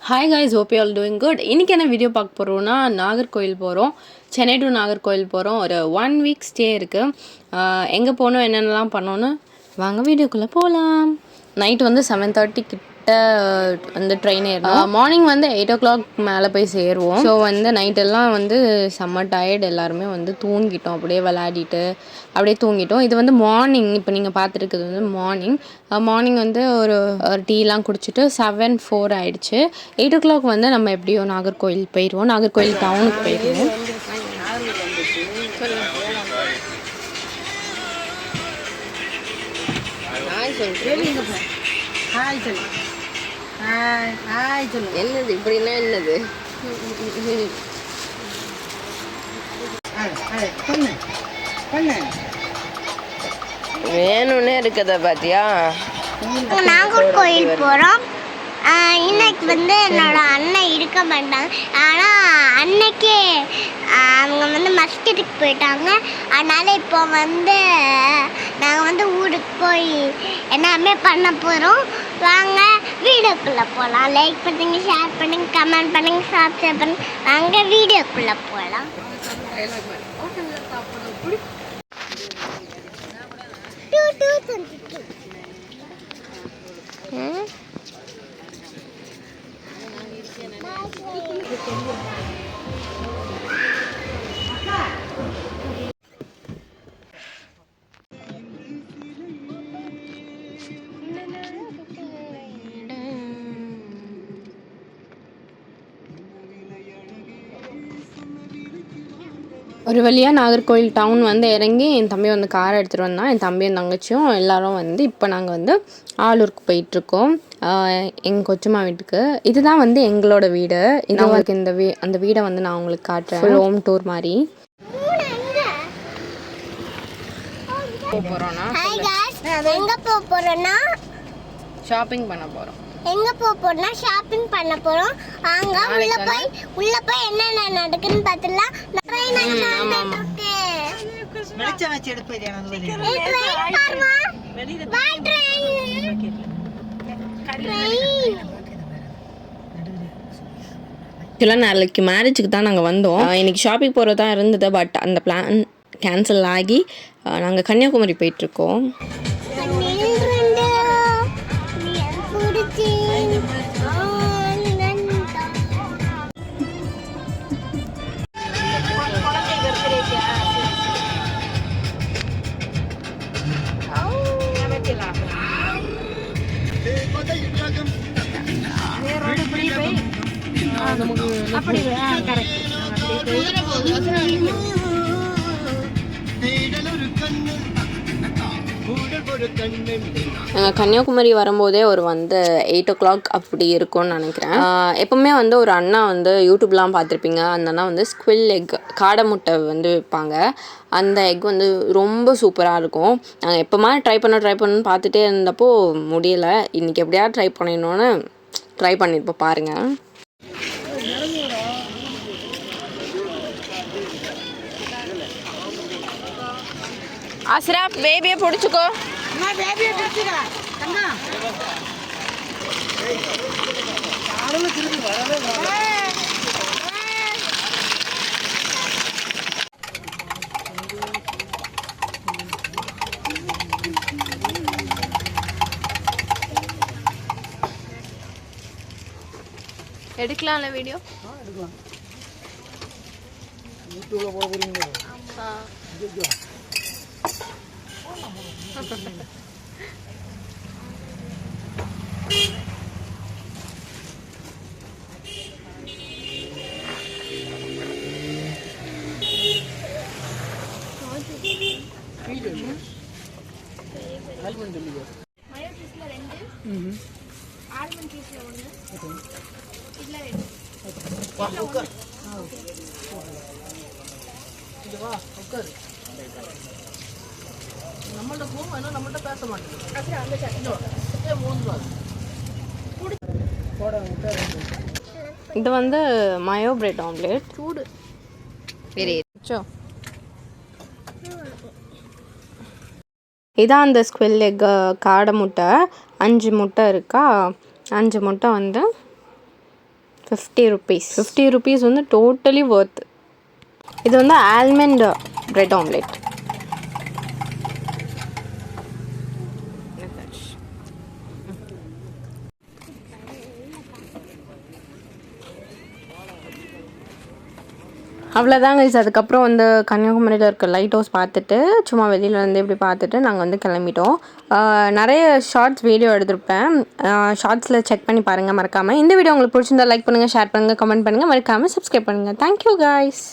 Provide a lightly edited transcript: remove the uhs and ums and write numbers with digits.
Hi guys, hope you all doing good. இன்னைக்கு என்ன video பார்க்க போகிறோம்னா நாகர்கோயில் போகிறோம். சென்னை டு நாகர்கோயில் போகிறோம். ஒரு 1 வீக் ஸ்டே இருக்குது. எங்கே போகணும் என்னென்னலாம் பண்ணோன்னு வாங்க வீடியோக்குள்ளே போகலாம். நைட் வந்து 7:30 கிட்ட வந்து ட்ரெயின் ஏறணும். மார்னிங் வந்து 8 o'clock மேலே போய் சேருவோம். ஸோ வந்து நைட்டெல்லாம் வந்து செம்ம டயர்டு, எல்லாருமே வந்து தூங்கிட்டோம். அப்படியே விளையாடிட்டு அப்படியே தூங்கிட்டோம். இது வந்து மார்னிங், இப்போ நீங்கள் பார்த்துருக்குது வந்து மார்னிங் வந்து ஒரு டீலாம் குடிச்சிட்டு 7:04 ஆகிடுச்சு. 8 o'clock வந்து நம்ம எப்படியோ நாகர்கோயில் போயிடுவோம். நாகர்கோயில் டவுனுக்கு போயிடுவோம். என்னது இப்படின்னா என்னது வேணும்னே இருக்கத பாத்தியா. நாகர்கோயில் போகிறோம். இன்னைக்கு வந்து என்னோட அண்ணன் இருக்க மாட்டாங்க. ஆனால் அன்னைக்கு அவங்க வந்து மஸ்கட்டுக்கு போயிட்டாங்க. அதனால் இப்போ வந்து நாங்கள் வந்து ஊருக்கு போய் எல்லாமே பண்ண போகிறோம். வாங்க வீடியோக்குள்ளே போகலாம். லைக் பண்ணுங்க, ஷேர் பண்ணுங்க, கமெண்ட் பண்ணுங்க, சப்ஸ்கிரைப் பண்ணுங்க. வாங்க வீடியோக்குள்ளே போகலாம். ஒரு வழியாக நாகர்கோயில் டவுன் வந்து இறங்கி என் தம்பி வந்து காரை எடுத்துகிட்டு வந்தான். என் தம்பி என் தங்கச்சியும் எல்லோரும் வந்து இப்போ நாங்கள் வந்து ஆலூருக்கு போயிட்டுருக்கோம், எங்கள் கொச்சுமா வீட்டுக்கு. இதுதான் வந்து எங்களோட வீடு. இது உங்களுக்கு அந்த வீடை வந்து நான் உங்களுக்கு காட்டுறேன். ஃபுல் ஹோம் டூர் மாதிரி ஷாப்பிங் பண்ண போகிறோம். எங்க போறோம்னா ஷாப்பிங் பண்ண போறோம். அங்க உள்ள போய் என்னென்ன நடக்குன்னு பார்த்தலாம். நாளைக்கு மேரேஜுக்கு தான் நாங்கள் வந்தோம். இன்னைக்கு ஷாப்பிங் போகிறதா இருந்தது. பட் அந்த பிளான் கேன்சல் ஆகி நாங்கள் கன்னியாகுமரி போயிட்டுருக்கோம். கன்னியாகுமரி வரும்போதே ஒரு வந்து 8 o'clock அப்படி இருக்கும்னு நினைக்கிறேன். எப்போவுமே வந்து ஒரு அண்ணா வந்து யூடியூப்லாம் பார்த்துருப்பீங்க. அந்த அண்ணா வந்து ஸ்குவில் எக், காடை முட்டை வந்து விற்பாங்க. அந்த எக் வந்து ரொம்ப சூப்பராக இருக்கும். நாங்கள் எப்போமா ட்ரை பண்ணணும்னு பார்த்துட்டே இருந்தப்போ முடியலை. இன்றைக்கி எப்படியாவது ட்ரை பண்ணிடணுன்னு ட்ரை பண்ணியிருப்போம். பாருங்கள். அஸ்ராப் பேபியை பிடிச்சிக்கோ. எடுக்கலாம்ல வீடியோ. இது வந்து மயோ பிரெட் ஆம்லேட். சூடு இதான் அந்த ஸ்குவில் எக், காடை முட்டை. 5 முட்டை இருக்கா, 5 முட்டை வந்து 50 rupees வந்து டோட்டலி ஒர்த். இது வந்து ஆல்மண்ட் பிரெட் ஆம்லெட். அவ்வளோதாங்க. அதுக்கப்புறம் வந்து கன்னியாகுமரியில் இருக்க லைட் ஹவுஸ் பார்த்துட்டு சும்மா வெளியில் வந்து இப்படி பார்த்துட்டு நாங்கள் வந்து கிளம்பிட்டோம். நிறைய ஷார்ட்ஸ் வீடியோ எடுத்திருப்பேன், ஷார்ட்ஸில் செக் பண்ணி பாருங்கள் மறக்காமல். இந்த வீடியோ உங்களுக்கு பிடிச்சிருந்தா லைக் பண்ணுங்கள், ஷேர் பண்ணுங்கள், கமெண்ட் பண்ணுங்கள், மறக்காமல் சப்ஸ்கிரைப் பண்ணுங்கள். Thank you guys.